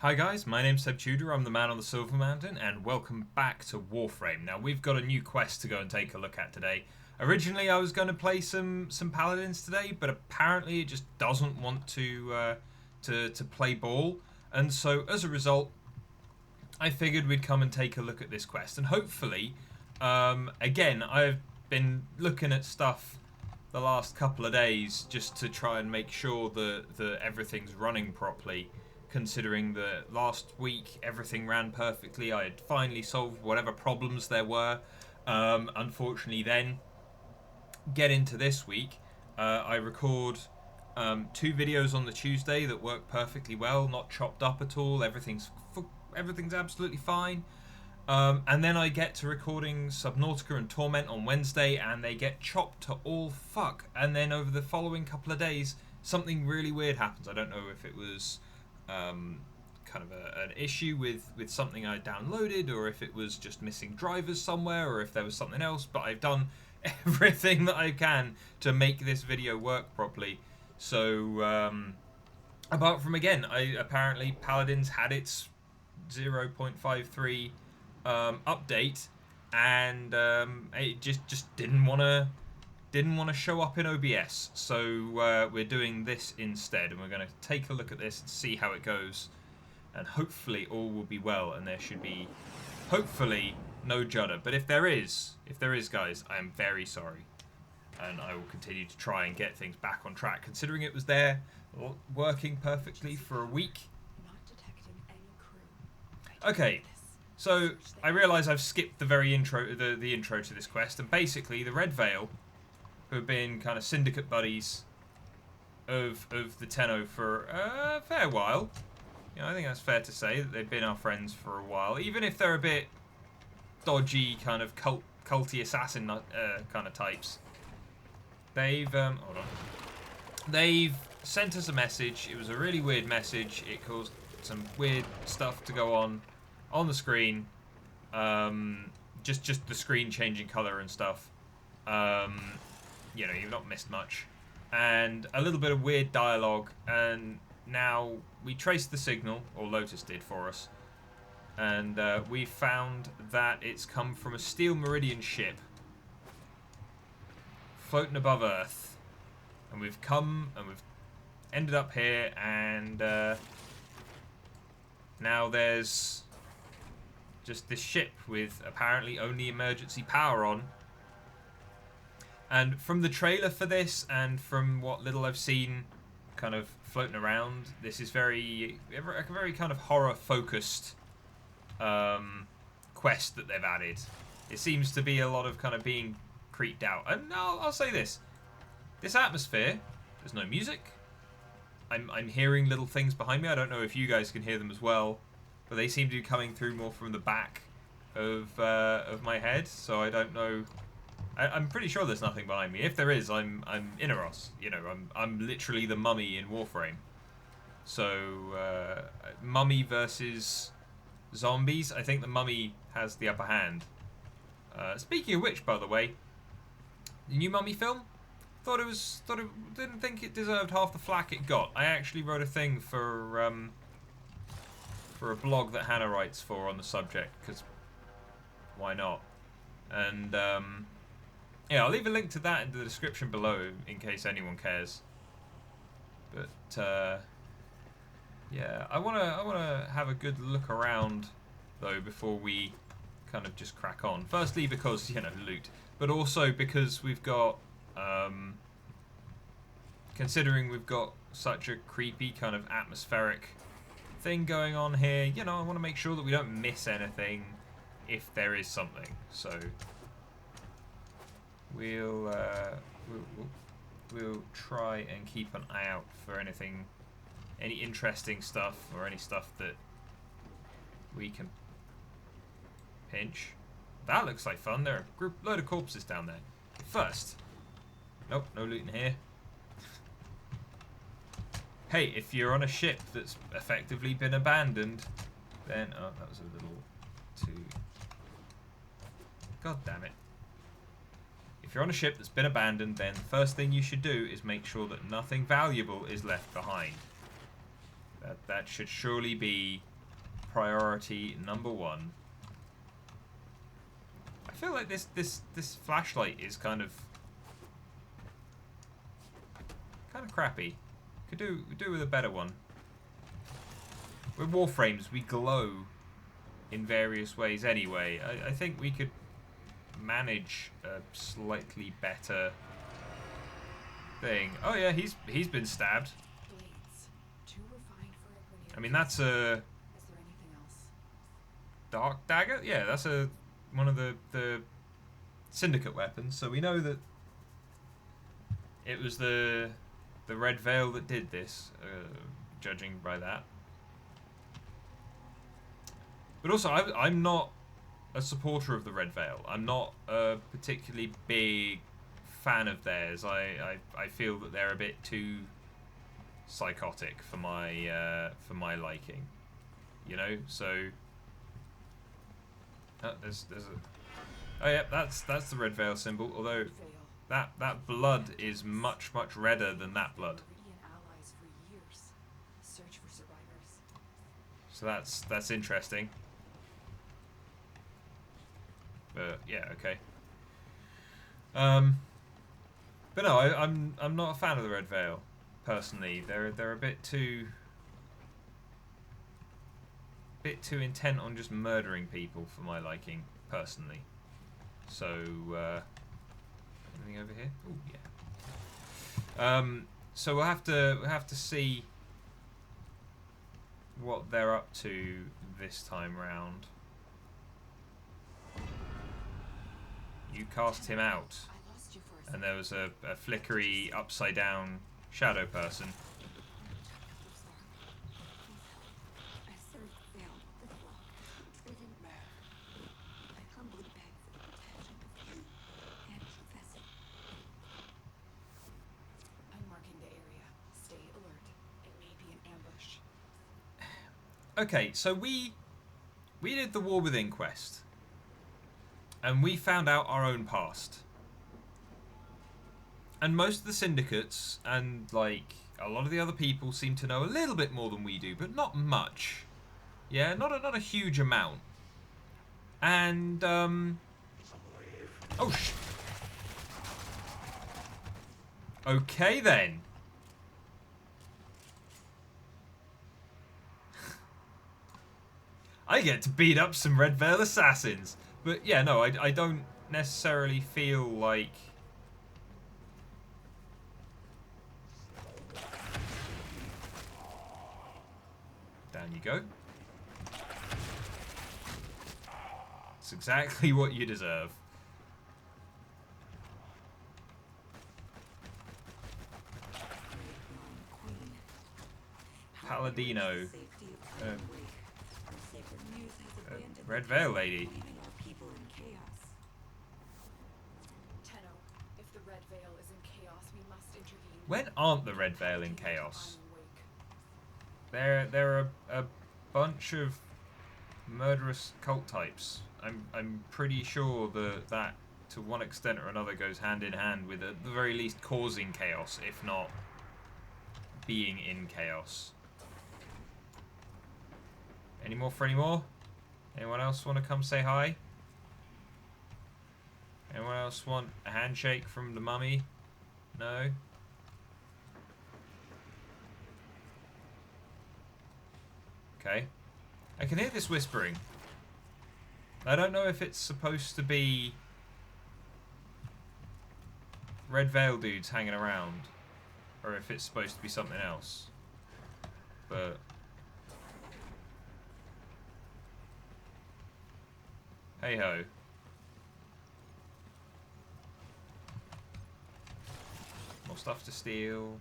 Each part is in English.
Hi guys, my name's Seb Tudor, I'm the man on the Silver Mountain, and welcome back to Warframe. Now we've got a new quest to go and take a look at today. Originally I was going to play some paladins today, but apparently it just doesn't want to play ball, and so as a result I figured we'd come and take a look at this quest, and hopefully, again, I've been looking at stuff the last couple of days just to try and make sure that everything's running properly, considering that last week everything ran perfectly. I had finally solved whatever problems there were. Unfortunately then, get into this week, I record two videos on the Tuesday that work perfectly well, not chopped up at all, everything's absolutely fine. And then I get to recording Subnautica and Torment on Wednesday, and they get chopped to all fuck. And then over the following couple of days, something really weird happens. I don't know if it was kind of an issue with something I downloaded, or if it was just missing drivers somewhere, or if there was something else. But I've done everything that I can to make this video work properly. So apart from, again, apparently Paladins had its 0.53 update, and it just didn't want to show up in OBS. So we're doing this instead, and we're going to take a look at this and see how it goes, and hopefully all will be well, and there should be hopefully no judder. But if there is guys, I am very sorry, and I will continue to try and get things back on track, considering it was there working perfectly for a week. Okay, so I realise I've skipped the very intro, the intro to this quest, and basically the Red Veil, who have been kind of syndicate buddies of the Tenno for a fair while. You know, I think that's fair to say that they've been our friends for a while, even if they're a bit dodgy, kind of culty assassin kind of types. They've hold on. They've sent us a message. It was a really weird message. It caused some weird stuff to go on the screen. Just the screen changing colour and stuff. You know, you've not missed much. And a little bit of weird dialogue, and now we traced the signal, or Lotus did for us, and we found that it's come from a Steel Meridian ship floating above Earth, and we've come and we've ended up here, and now there's just this ship with apparently only emergency power on. And from the trailer for this, and from what little I've seen kind of floating around, this is a very kind of horror focused quest that they've added. It seems to be a lot of kind of being creeped out. And I'll say this atmosphere, there's no music. I'm hearing little things behind me. I don't know if you guys can hear them as well, but they seem to be coming through more from the back of my head, so I don't know. I'm pretty sure there's nothing behind me. If there is, I'm Inaros. You know, I'm literally the mummy in Warframe. So mummy versus zombies. I think the mummy has the upper hand. Speaking of which, by the way, the new Mummy film, didn't think it deserved half the flack it got. I actually wrote a thing for a blog that Hannah writes for on the subject, because why not? And yeah, I'll leave a link to that in the description below in case anyone cares. But yeah, I wanna have a good look around though before we kind of just crack on. Firstly, because, you know, loot, but also because we've got considering we've got such a creepy kind of atmospheric thing going on here, you know, I want to make sure that we don't miss anything if there is something. So we'll try and keep an eye out for anything, any interesting stuff, or any stuff that we can pinch. That looks like fun. There are a load of corpses down there. First, nope, no loot in here. Hey, if you're on a ship that's effectively been abandoned, then oh, that was a little too. God damn it. If you're on a ship that's been abandoned, then the first thing you should do is make sure that nothing valuable is left behind. That should surely be priority number one. I feel like this flashlight is kind of crappy. Could do with a better one. With Warframes, we glow in various ways anyway. I think we could manage a slightly better thing. Oh yeah, he's been stabbed. I mean, that's a dark dagger. Yeah, that's one of the syndicate weapons. So we know that it was the Red Veil that did this, judging by that. But also, I'm not a supporter of the Red Veil. I'm not a particularly big fan of theirs. I feel that they're a bit too psychotic for my liking. You know, so there's a oh yeah, that's the Red Veil symbol. Although that blood is much redder than that blood. So that's interesting. But yeah, okay. But no, I'm not a fan of the Red Veil personally. They're a bit too intent on just murdering people for my liking personally. So anything over here? Oh yeah. So we'll have to see what they're up to this time round. You cast him out, and there was a flickery upside down shadow person. Okay, so we did the War Within quest, and we found out our own past. And most of the syndicates and like a lot of the other people seem to know a little bit more than we do, but not much. Yeah, not a huge amount. And oh okay then. I get to beat up some Red Veil assassins. But yeah, no, I don't necessarily feel like... Down you go. It's exactly what you deserve. Paladino. Red Veil lady. When aren't the Red Veil in chaos? They're a bunch of murderous cult types. I'm pretty sure that to one extent or another goes hand in hand with at the very least causing chaos, if not being in chaos. Any more for any more? Anyone else want to come say hi? Anyone else want a handshake from the mummy? No? Okay. I can hear this whispering. I don't know if it's supposed to be Red Veil dudes hanging around, or if it's supposed to be something else. But... hey ho. More stuff to steal.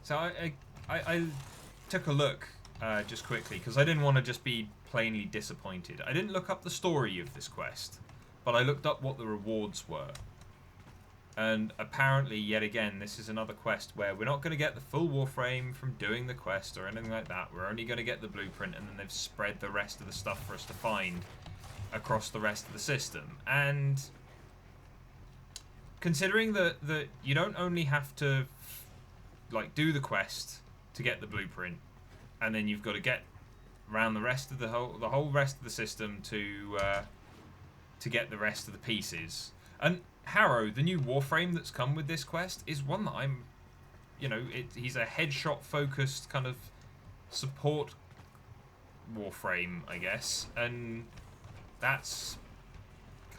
So I took a look just quickly because I didn't want to just be plainly disappointed. I didn't look up the story of this quest, but I looked up what the rewards were. And apparently, yet again, this is another quest where we're not going to get the full Warframe from doing the quest or anything like that. We're only going to get the blueprint, and then they've spread the rest of the stuff for us to find across the rest of the system. And considering that you don't only have to like do the quest to get the blueprint, and then you've got to get around the rest of the whole rest of the system to get the rest of the pieces. And Harrow, the new Warframe that's come with this quest, is one that I'm, you know, he's a headshot focused kind of support Warframe, I guess, and that's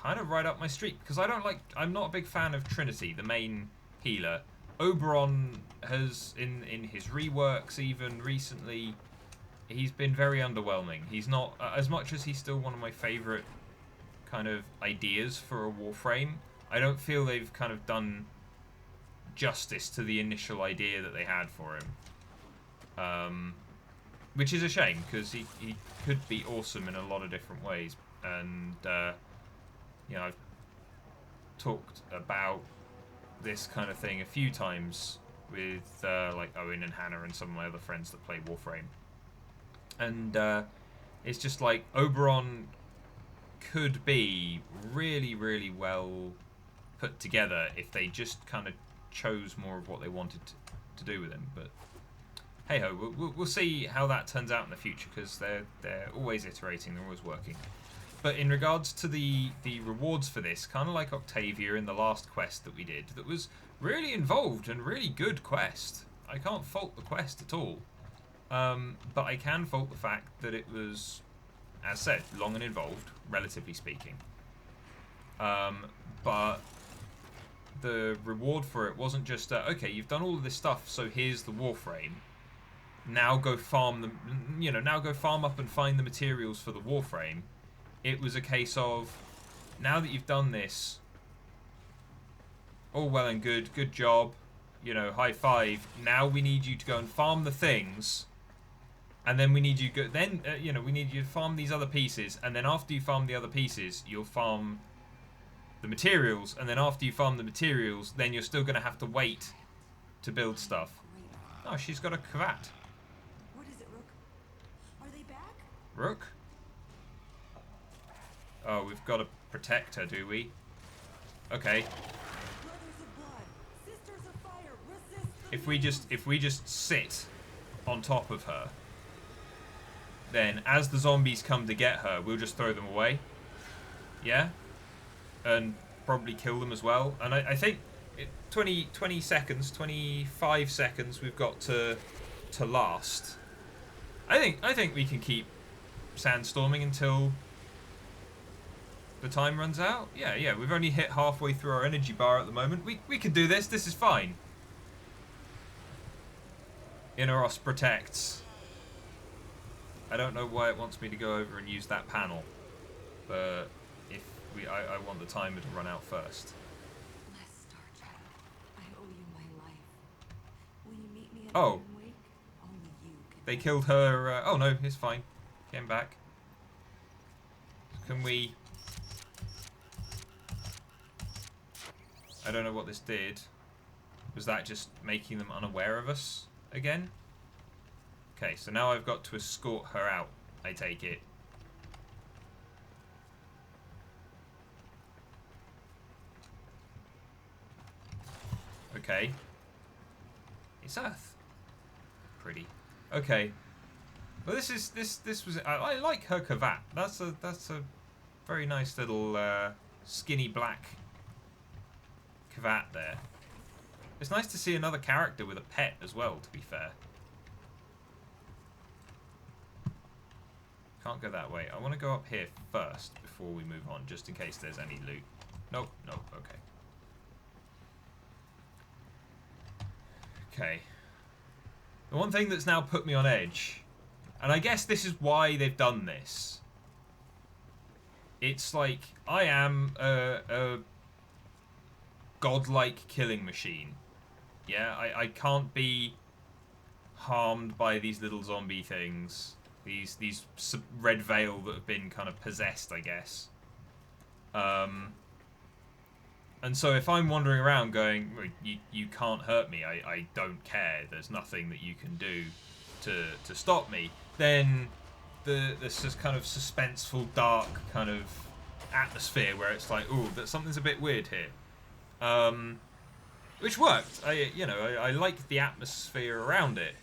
kind of right up my street, because I'm not a big fan of Trinity, the main healer. Oberon has, in his reworks even recently, he's been very underwhelming. He's not, as much as he's still one of my favourite kind of ideas for a Warframe, I don't feel they've kind of done justice to the initial idea that they had for him. Which is a shame, because he could be awesome in a lot of different ways. And, you know, I've talked about this kind of thing a few times with, like, Owen and Hannah and some of my other friends that play Warframe. And, it's just like, Oberon could be really, really well put together if they just kind of chose more of what they wanted to do with him. But hey ho, we'll see how that turns out in the future, because they're always iterating, they're always working. But in regards to the rewards for this, kind of like Octavia in the last quest that we did, that was really involved and really good quest. I can't fault the quest at all. But I can fault the fact that it was, as said, long and involved, relatively speaking. But the reward for it wasn't just, okay, you've done all of this stuff, so here's the Warframe. Now go farm them, you know, now go farm up and find the materials for the Warframe. It was a case of, now that you've done this, all well and good, good job, you know, high five. Now we need you to go and farm the things, and then we need you go. Then you know, we need you to farm these other pieces, and then after you farm the other pieces, you'll farm the materials, and then after you farm the materials, then you're still going to have to wait to build stuff. Oh, she's got a cravat. What is it, Rook? Are they back? Rook? Oh, we've got to protect her, do we? Okay. Brothers of blood, sisters of fire, resist the If we just sit on top of her, then as the zombies come to get her, we'll just throw them away. Yeah? And probably kill them as well. And I think 20 seconds, 25 seconds we've got to last. I think we can keep sandstorming until the time runs out. Yeah, we've only hit halfway through our energy bar at the moment. We can do this. This is fine. Inneros protects. I don't know why it wants me to go over and use that panel, but if I want the timer to run out first. Blessed Starchild, I owe you my life. Will you meet me at Oh. the wake? Only you can. They killed her. Oh no, it's fine. Came back. Can we? I don't know what this did. Was that just making them unaware of us again? Okay, so now I've got to escort her out, I take it. Okay. It's Earth. Pretty. Okay. Well, this was. I like her cravat. That's a very nice little skinny black cravat there. It's nice to see another character with a pet as well, to be fair. Can't go that way. I want to go up here first before we move on, just in case there's any loot. Nope, okay. Okay. The one thing that's now put me on edge, and I guess this is why they've done this. It's like, I am a godlike killing machine. Yeah, I can't be harmed by these little zombie things. These red veil that have been kind of possessed, I guess. And so if I'm wandering around going, you can't hurt me, I don't care, there's nothing that you can do to stop me, then this just kind of suspenseful, dark kind of atmosphere where it's like, ooh, that something's a bit weird here. Which worked. I liked the atmosphere around it,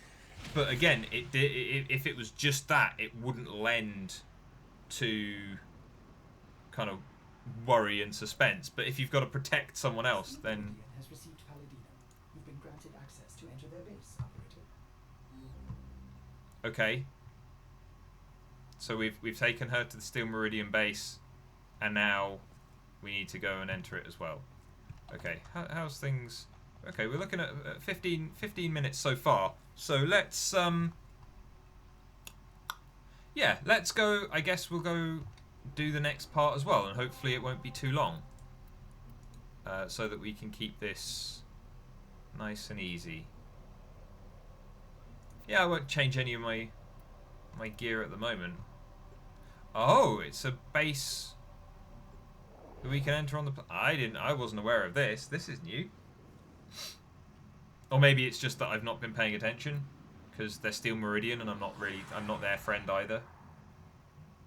but again, if it was just that, it wouldn't lend to kind of worry and suspense. But if you've got to protect someone else, then has received Paladino. You've been granted access to enter their base, operator. okay. So we've taken her to the Steel Meridian base, and now we need to go and enter it as well. Okay, how's things? Okay, we're looking at 15 minutes so far. So let's yeah, let's go. I guess we'll go do the next part as well, and hopefully it won't be too long, so that we can keep this nice and easy. Yeah, I won't change any of my gear at the moment. Oh, it's a base that we can enter on the. I wasn't aware of this. This is new. Or maybe it's just that I've not been paying attention because they're Steel Meridian and I'm not their friend either.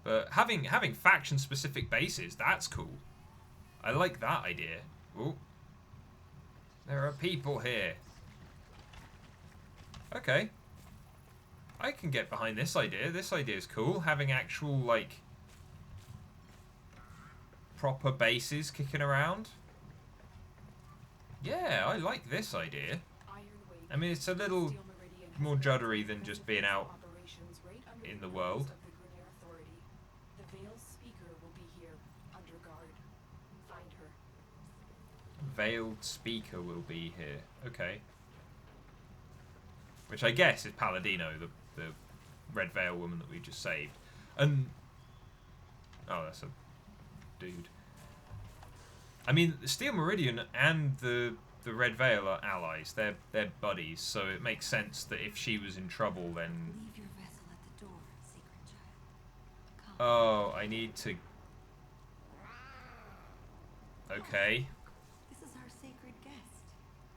But having faction specific bases, that's cool. I like that idea. Ooh. There are people here. Okay. I can get behind this idea. This idea is cool. Having actual, like, proper bases kicking around. Yeah, I like this idea. I mean, it's a little more juddery than just being out in the world. The Veil's speaker will be here under guard. Find her. Veiled speaker will be here. Okay. Which I guess is Paladino, the red veil woman that we just saved. And oh, that's a dude. I mean, the Steel Meridian and the Red Veil are allies. They're buddies, so it makes sense that if she was in trouble, then. Leave your vessel at the door, sacred child. Come. Oh, I need to. Okay. This is our sacred guest.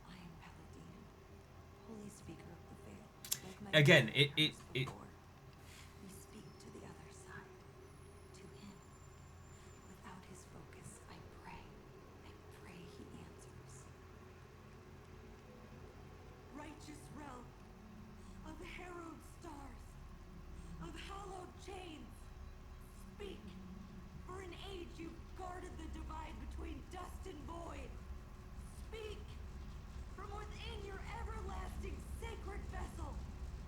I am Paladino, holy speaker of the Veil. Like my Again, it. before. We speak to the other side, to him. Without his focus, I pray he answers. Righteous realm of harrowed stars, of hallowed chains, speak. For an age you've guarded the divide between dust and void. Speak. From within your everlasting sacred vessel,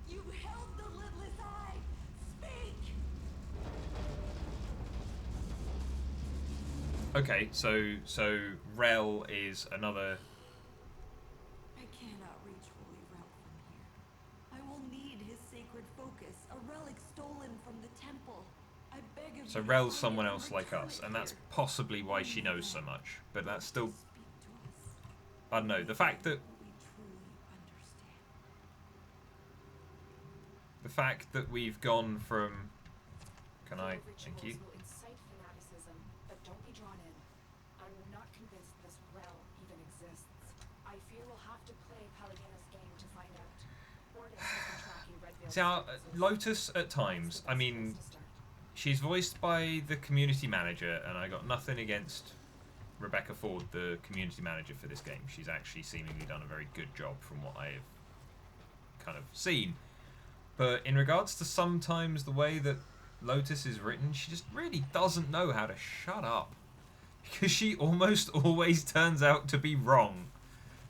you held the lidless eye. Speak. Okay, so Rel is another. I cannot reach Holy Realm from here. I will need his sacred focus, a relic stolen from the temple. I beg of So you to Rel's find someone it and else like return us, it and that's here. possibly why she knows so much. But that's still, Speak to us. I don't know, the fact that We truly understand. we've gone from. Can I? Thank you. Will incite fanaticism, but don't be drawn in. I'm not convinced this realm even exists. I fear we'll have to play Paladino's game to find out. Ordis has been tracking Red Veil's See, movements. Lotus at times. I mean, she's voiced by the community manager, and I got nothing against Rebecca Ford, the community manager for this game. She's actually seemingly done a very good job from what I've kind of seen. But in regards to sometimes the way that Lotus is written, she just really doesn't know how to shut up. Because she almost always turns out to be wrong.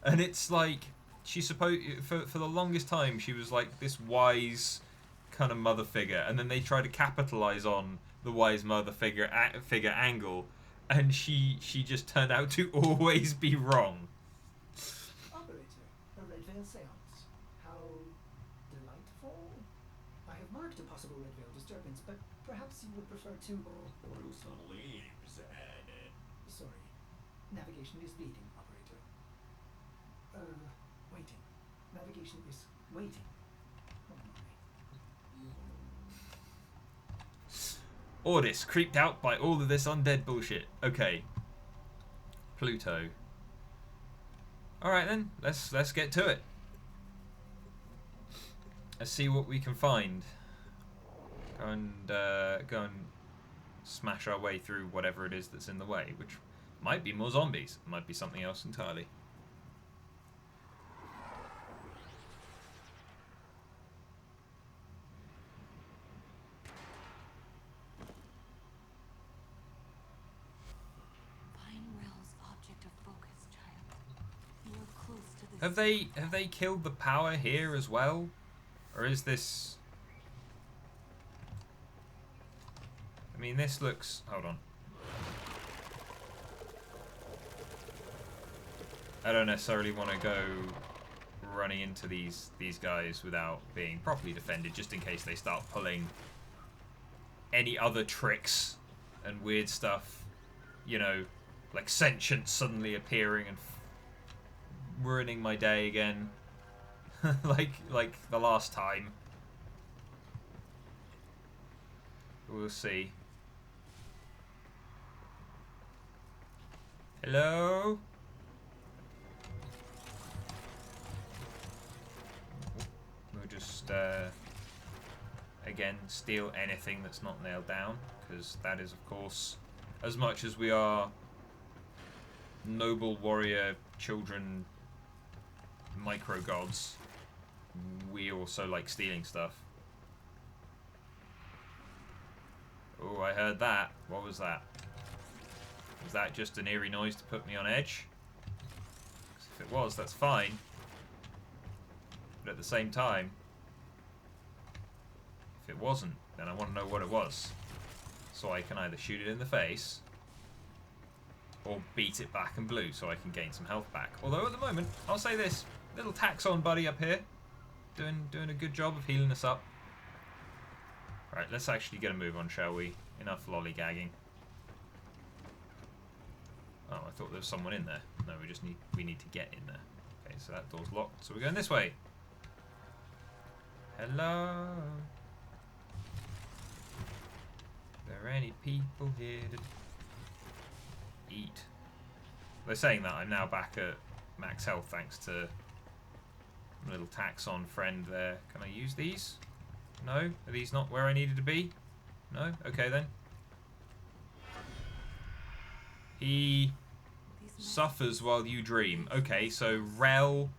And it's like, she's supposed, for the longest time, she was like this wise kind of mother figure. And then they try to capitalize on the wise mother figure angle. And she just turned out to always be wrong. Operator, a Red Veil seance. How delightful. I have marked a possible Red Veil disturbance, but perhaps you would prefer to. Sorry. Navigation is leading, operator. Waiting. Navigation is waiting. Oh my. Ordis, creeped out by all of this undead bullshit. Okay. Pluto. Alright then, let's get to it. Let's see what we can find. Go and smash our way through whatever it is that's in the way, which might be more zombies, might be something else entirely. Find Rel's object of focus, child. You are close to the Have they killed the power here as well? Or is this... I mean, this looks... Hold on. I don't necessarily want to go running into these guys without being properly defended, just in case they start pulling any other tricks and weird stuff. You know, like sentience suddenly appearing and ruining my day again. like the last time. We'll see. Hello? We'll just, again, steal anything that's not nailed down, because that is, of course, as much as we are noble warrior children micro-gods, we also like stealing stuff. Oh, I heard that. What was that? Was that just an eerie noise to put me on edge? 'Cause if it was, that's fine. But at the same time, if it wasn't, then I want to know what it was. So I can either shoot it in the face, or beat it back in blue so I can gain some health back. Although at the moment, I'll say this, little taxon buddy up here, doing a good job of healing us up. Right, let's actually get a move on, shall we? Enough lollygagging. Oh, I thought there was someone in there. No, we need to get in there. Okay, so that door's locked, so we're going this way. Hello? Are there any people here to eat? They're saying that I'm now back at max health thanks to my little taxon friend there. Can I use these? No? Are these not where I needed to be? No? Okay then. He suffers while you dream. Okay, so Rel...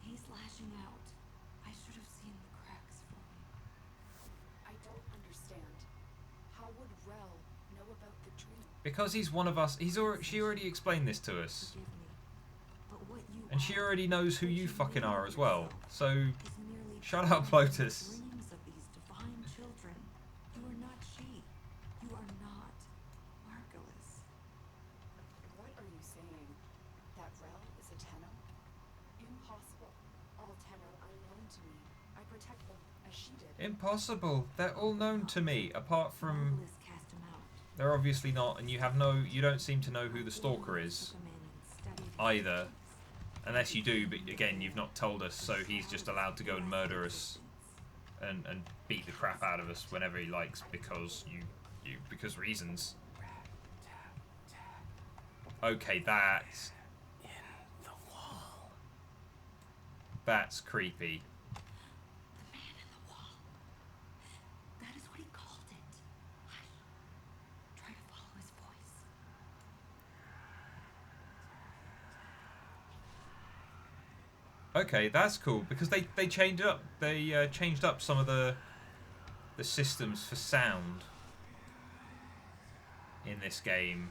He's lashing out. I should have seen the cracks from you. I don't understand. How would Rel know about the dream? Because he's one of us. She already explained this to us. Forgive me. But what you And she are, already knows who you fucking are as well. So, is merely shut up, Lotus. dreams of these divine children. You are not she. You are not Margulis. What are you saying? That Rel is a Tenno? Impossible. All Tenno are known to me. I protect them, as she did. Impossible. They're all known to me, apart from... Margulis cast him out. They're obviously not, and you don't seem to know who the stalker is, Took him in and studied his either. techniques. Unless you do, but again, you've not told us, so he's just allowed to go and murder us and beat the crap out of us whenever he likes because because reasons. Okay, that's In the wall. that's creepy. The man in the wall. That is what he called it. Hush. Try to follow his voice. Okay, that's cool because they changed up. They changed up some of the systems for sound in this game.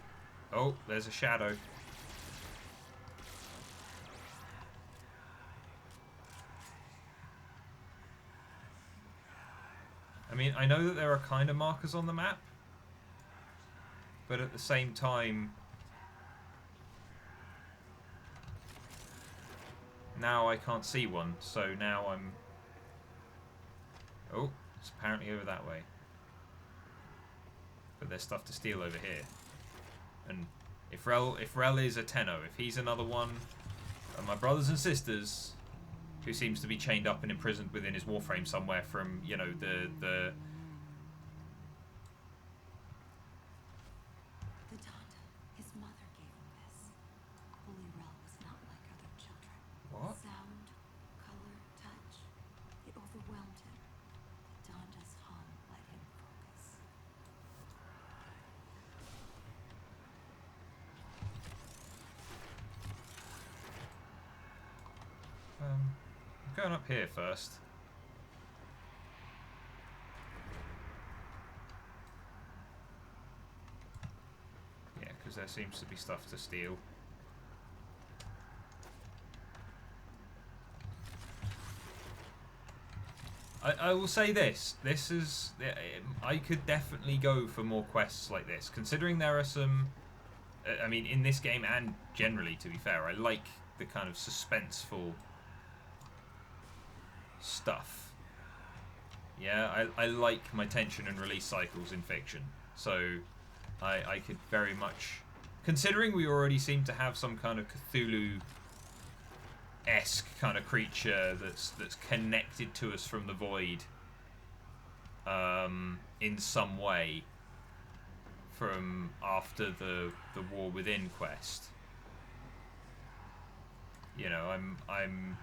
Oh, there's a shadow. I mean, I know that there are kind of markers on the map, but at the same time, now I can't see one, so now I'm... Oh, it's apparently over that way. But there's stuff to steal over here. And if Rel is a Tenno, if he's another one of my brothers and sisters who seems to be chained up and imprisoned within his Warframe somewhere from, you know, the The Donda, his mother gave him this. Holy Rel was not like other children. What? Sound, color, touch. It overwhelmed him. The Donda's hum let him going up here first. Yeah, because there seems to be stuff to steal. I will say this. This is... I could definitely go for more quests like this. Considering there are some... I mean, in this game and generally, to be fair, I like the kind of suspenseful stuff. Yeah, I like my tension and release cycles in fiction. So I could very much... Considering we already seem to have some kind of Cthulhu-esque kind of creature that's connected to us from the void in some way from after the War Within quest. You know, I'm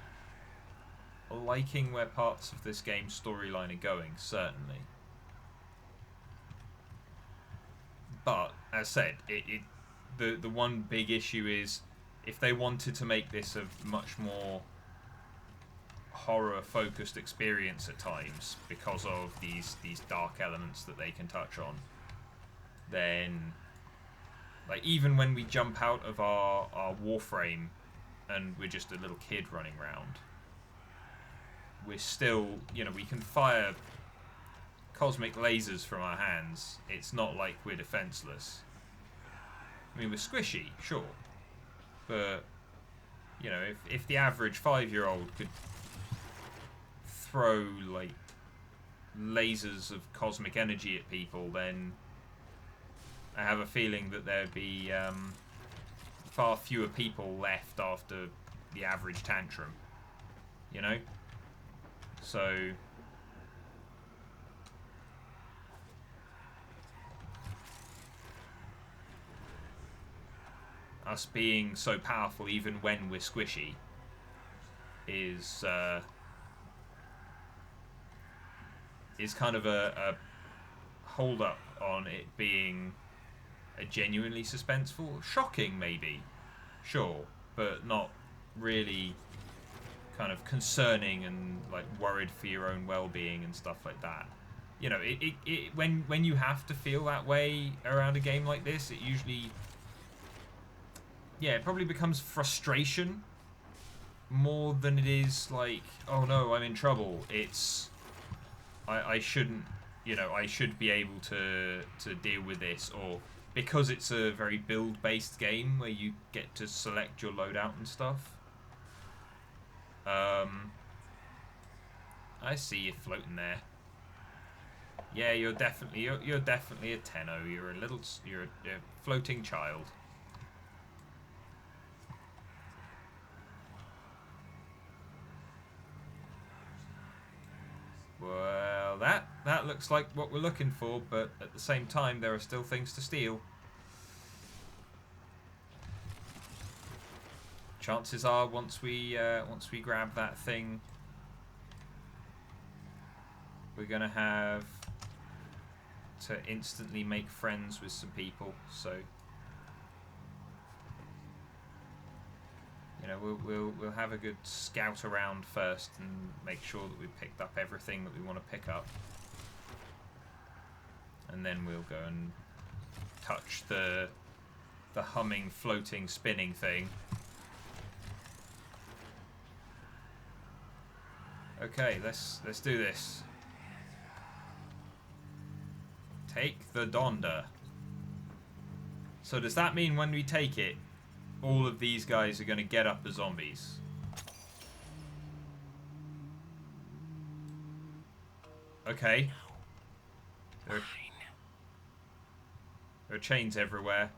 liking where parts of this game's storyline are going, certainly. But as said, the one big issue is if they wanted to make this a much more horror-focused experience at times because of these dark elements that they can touch on, then, like, even when we jump out of our Warframe and we're just a little kid running around, we're still, you know, we can fire cosmic lasers from our hands. It's not like we're defenseless. I mean, we're squishy, sure, but, you know, if the average 5-year-old could throw, like, lasers of cosmic energy at people, then I have a feeling that there'd be far fewer people left after the average tantrum, you know? So us being so powerful even when we're squishy is kind of a hold up on it being a genuinely suspenseful, shocking maybe, sure, but not really kind of concerning and like worried for your own well-being and stuff like that. You know, when you have to feel that way around a game like this, it usually, yeah, it probably becomes frustration more than it is like, oh no, I'm in trouble. It's I shouldn't, you know, I should be able to deal with this, or because it's a very build-based game where you get to select your loadout and stuff. I see you floating there. Yeah, you're definitely a Tenno. You're a floating child. Well, that looks like what we're looking for, but at the same time, there are still things to steal. Chances are, once we grab that thing, we're gonna have to instantly make friends with some people. So, you know, we'll have a good scout around first and make sure that we've picked up everything that we want to pick up, and then we'll go and touch the humming, floating, spinning thing. Okay, let's do this. Take the Donda. So does that mean when we take it, all of these guys are going to get up as zombies? Okay. There are chains everywhere.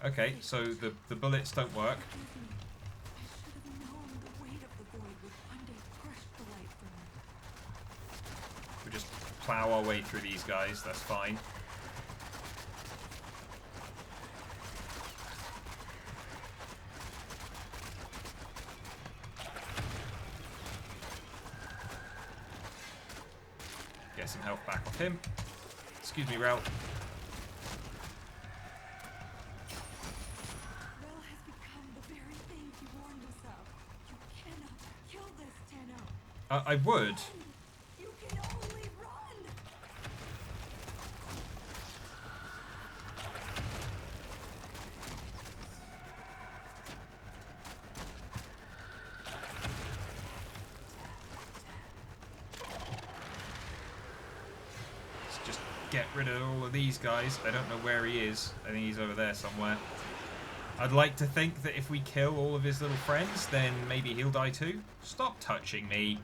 Okay, so the bullets don't work. I should have known the weight of the void would one day crush the light from it. We just plow our way through these guys, that's fine. Get some health back off him. Excuse me, Rel. Rel has become the very thing he warned us of. You cannot kill this Tenno. I would. You can only run. Let's just get rid of all of these guys. I don't know where he is. I think he's over there somewhere. I'd like to think that if we kill all of his little friends, then maybe he'll die too. Stop touching me.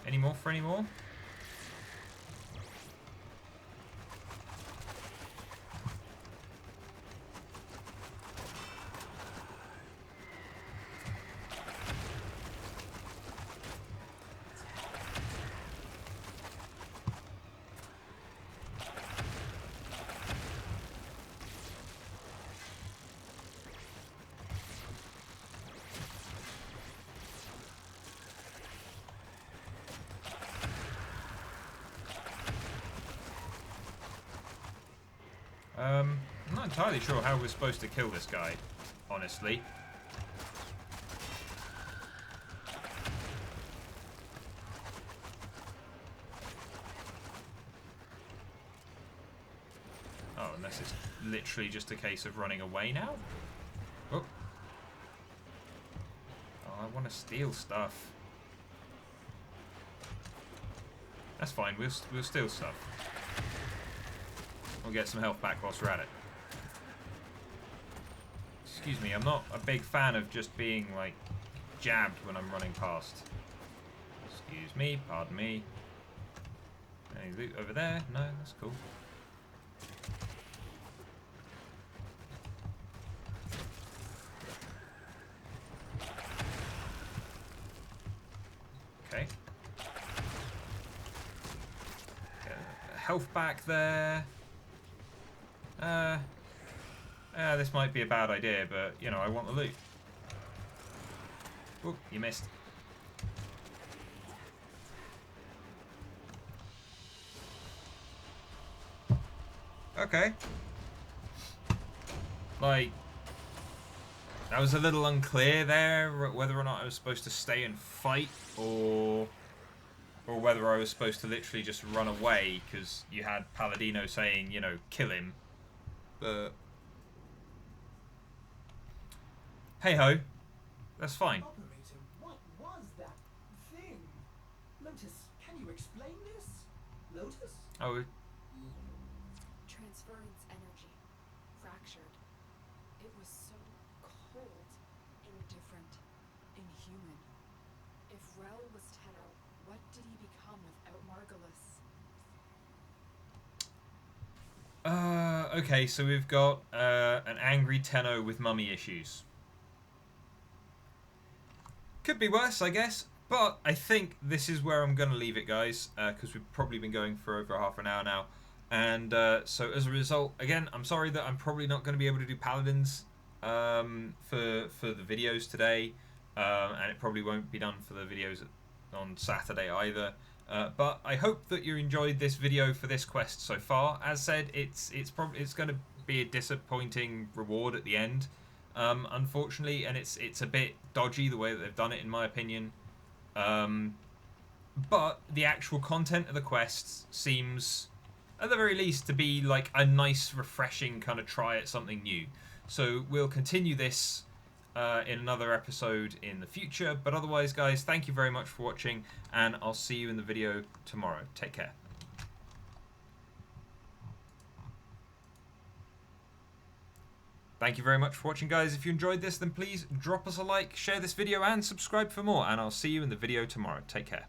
Any more for any more? I'm not entirely sure how we're supposed to kill this guy, honestly. Oh, unless it's literally just a case of running away now? Oh. Oh, I want to steal stuff. That's fine, we'll steal stuff. We'll get some health back whilst we're at it. Excuse me, I'm not a big fan of just being, like, jabbed when I'm running past. Excuse me, pardon me. Any loot over there? No, that's cool. Okay. Get health back there. This might be a bad idea, but, you know, I want the loot. Oh, you missed. Okay. Like, that was a little unclear there, whether or not I was supposed to stay and fight, or whether I was supposed to literally just run away, because you had Palladino saying, you know, kill him. But hey ho, that's fine. Operator, what was that thing? Lotus, can you explain this? Lotus? Oh, Transference energy. Fractured. It was so cold, indifferent, inhuman. If Rel was Tenno, what did he become without Margulis? Okay, so we've got an angry Tenno with mummy issues. Could be worse, I guess, but I think this is where I'm going to leave it, guys, because we've probably been going for over half an hour now. And so as a result, again, I'm sorry that I'm probably not going to be able to do Paladins for the videos today, and it probably won't be done for the videos on Saturday either. But I hope that you enjoyed this video for this quest so far. As said, it's going to be a disappointing reward at the end, unfortunately, and it's a bit dodgy the way that they've done it, in my opinion. But the actual content of the quests seems, at the very least, to be like a nice, refreshing kind of try at something new. So we'll continue this in another episode in the future. But otherwise, guys, thank you very much for watching, and I'll see you in the video tomorrow. Take care. Thank you very much for watching, guys. If you enjoyed this, then please drop us a like, share this video, and subscribe for more. And I'll see you in the video tomorrow. Take care.